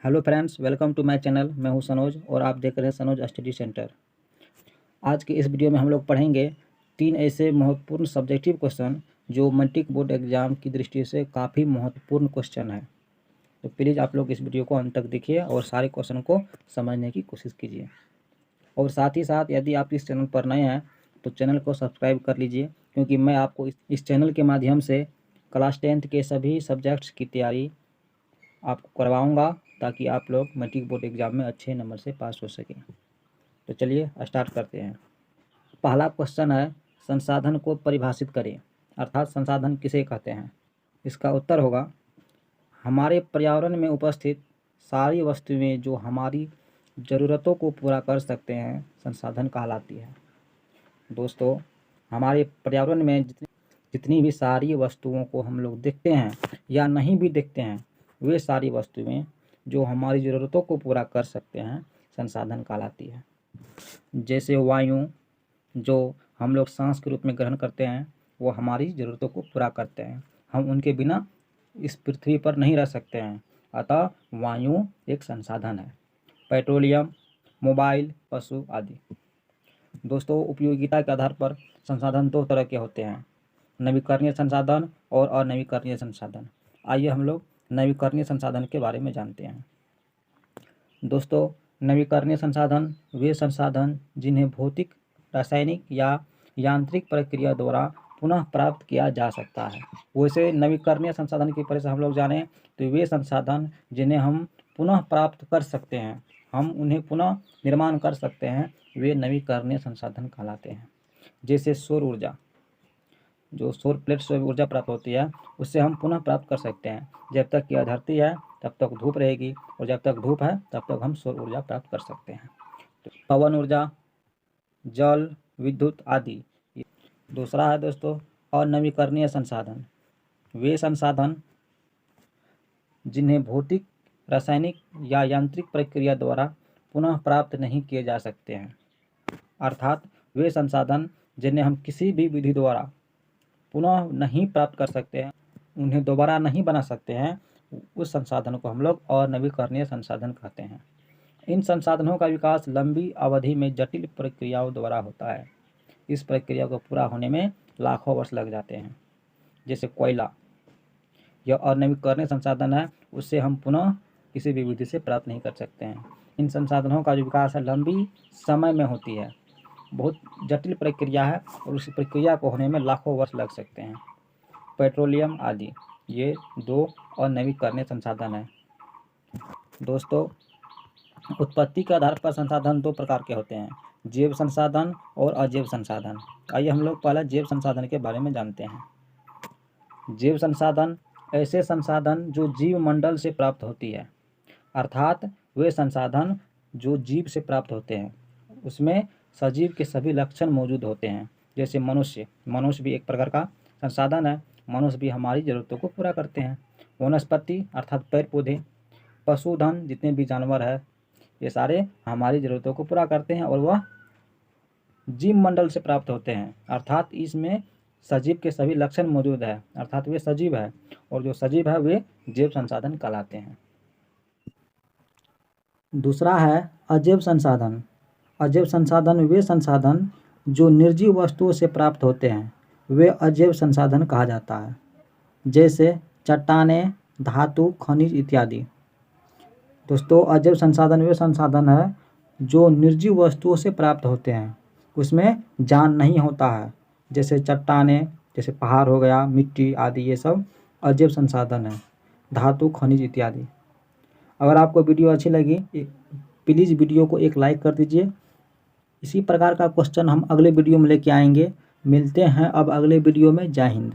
Hello friends, welcome to my channel. मैं हूं सनोज और आप देख रहे हैं सनोज स्टडी सेंटर। आज के इस वीडियो में हम लोग पढ़ेंगे 3 ऐसे महत्वपूर्ण सब्जेक्टिव क्वेश्चन जो मैट्रिक बोर्ड एग्जाम की दृष्टि से काफ़ी महत्वपूर्ण क्वेश्चन है। तो प्लीज़ आप लोग इस वीडियो को अंत तक देखिए और सारे क्वेश्चन को समझने की कोशिश कीजिए। और साथ ही साथ यदि आप इस चैनल पर नए हैं तो चैनल को सब्सक्राइब कर लीजिए, क्योंकि मैं आपको इस चैनल के माध्यम से क्लास 10th के सभी सब्जेक्ट्स की तैयारी आपको करवाऊँगा, ताकि आप लोग मैट्रिक बोर्ड एग्ज़ाम में अच्छे नंबर से पास हो सकें। तो चलिए स्टार्ट करते हैं। पहला क्वेश्चन है, संसाधन को परिभाषित करें, अर्थात संसाधन किसे कहते हैं। इसका उत्तर होगा, हमारे पर्यावरण में उपस्थित सारी वस्तुएं जो हमारी ज़रूरतों को पूरा कर सकते हैं संसाधन कहलाती है। दोस्तों, हमारे पर्यावरण में जितनी भी सारी वस्तुओं को हम लोग देखते हैं या नहीं भी देखते हैं, वे सारी वस्तुएं जो हमारी ज़रूरतों को पूरा कर सकते हैं संसाधन कहलाती है। जैसे वायु, जो हम लोग सांस के रूप में ग्रहण करते हैं, वो हमारी ज़रूरतों को पूरा करते हैं। हम उनके बिना इस पृथ्वी पर नहीं रह सकते हैं, अतः वायु एक संसाधन है। पेट्रोलियम, मोबाइल, पशु आदि। दोस्तों, उपयोगिता के आधार पर संसाधन 2 तरह के होते हैं, नवीकरणीय संसाधन और अनवीकरणीय संसाधन। आइए हम लोग नवीकरणीय संसाधन के बारे में जानते हैं। दोस्तों, नवीकरणीय संसाधन वे संसाधन जिन्हें भौतिक, रासायनिक या यांत्रिक प्रक्रिया द्वारा पुनः प्राप्त किया जा सकता है। वैसे नवीकरणीय संसाधन की परिभाषा हम लोग जानें तो वे संसाधन जिन्हें हम पुनः प्राप्त कर सकते हैं, हम उन्हें पुनः निर्माण कर सकते हैं, वे नवीकरणीय संसाधन कहलाते हैं। जैसे सौर ऊर्जा, जो सौर प्लेट से ऊर्जा प्राप्त होती है, उससे हम पुनः प्राप्त कर सकते हैं। जब तक यह धरती है तब तक धूप रहेगी, और जब तक धूप है तब तक हम सौर ऊर्जा प्राप्त कर सकते हैं। तो पवन ऊर्जा, जल, विद्युत आदि। दूसरा है दोस्तों अनवीकरणीय संसाधन। वे संसाधन जिन्हें भौतिक, रासायनिक या यांत्रिक प्रक्रिया द्वारा पुनः प्राप्त नहीं किए जा सकते हैं, अर्थात वे संसाधन जिन्हें हम किसी भी विधि द्वारा पुनः नहीं प्राप्त कर सकते हैं, उन्हें दोबारा नहीं बना सकते हैं, उस संसाधन को हम लोग अनवीकरणीय संसाधन कहते हैं। इन संसाधनों का विकास लंबी अवधि में जटिल प्रक्रियाओं द्वारा होता है। इस प्रक्रिया को पूरा होने में लाखों वर्ष लग जाते हैं। जैसे कोयला, यह अनवीकरणीय संसाधन है, उससे हम पुनः किसी भी विधि से प्राप्त नहीं कर सकते हैं। इन संसाधनों का जो विकास है लंबी समय में होती है, बहुत जटिल प्रक्रिया है, और उस प्रक्रिया को होने में लाखों वर्ष लग सकते हैं। पेट्रोलियम आदि, ये 2 अनवीकरणीय संसाधन हैं। दोस्तों, उत्पत्ति के आधार पर संसाधन 2 प्रकार के होते हैं, जैव संसाधन और अजैव संसाधन। आइए हम लोग पहले जैव संसाधन के बारे में जानते हैं। जैव संसाधन ऐसे संसाधन जो जीव मंडल से प्राप्त होती है, अर्थात वे संसाधन जो जीव से प्राप्त होते हैं, उसमें सजीव के सभी लक्षण मौजूद होते हैं। जैसे मनुष्य भी एक प्रकार का संसाधन है, मनुष्य भी हमारी ज़रूरतों को पूरा करते हैं। वनस्पति अर्थात पेड़ पौधे, पशुधन जितने भी जानवर है, ये सारे हमारी ज़रूरतों को पूरा करते हैं, और वह जीव मंडल से प्राप्त होते हैं, अर्थात इसमें सजीव के सभी लक्षण मौजूद है, अर्थात वे सजीव है, और जो सजीव है वे जैव संसाधन कहलाते हैं। दूसरा है अजैव संसाधन। अजैव संसाधन वे संसाधन जो निर्जीव वस्तुओं से प्राप्त होते हैं, वे अजैव संसाधन कहा जाता है। जैसे चट्टानें, धातु, खनिज इत्यादि। दोस्तों, अजैव संसाधन वे संसाधन है जो निर्जीव वस्तुओं से प्राप्त होते हैं, उसमें जान नहीं होता है। जैसे चट्टानें, जैसे पहाड़ हो गया, मिट्टी आदि, ये सब अजैव संसाधन है। धातु, खनिज इत्यादि। अगर आपको वीडियो अच्छी लगी प्लीज़ वीडियो को एक लाइक कर दीजिए। इसी प्रकार का क्वेश्चन हम अगले वीडियो में लेके आएंगे। मिलते हैं अब अगले वीडियो में। जय हिंद।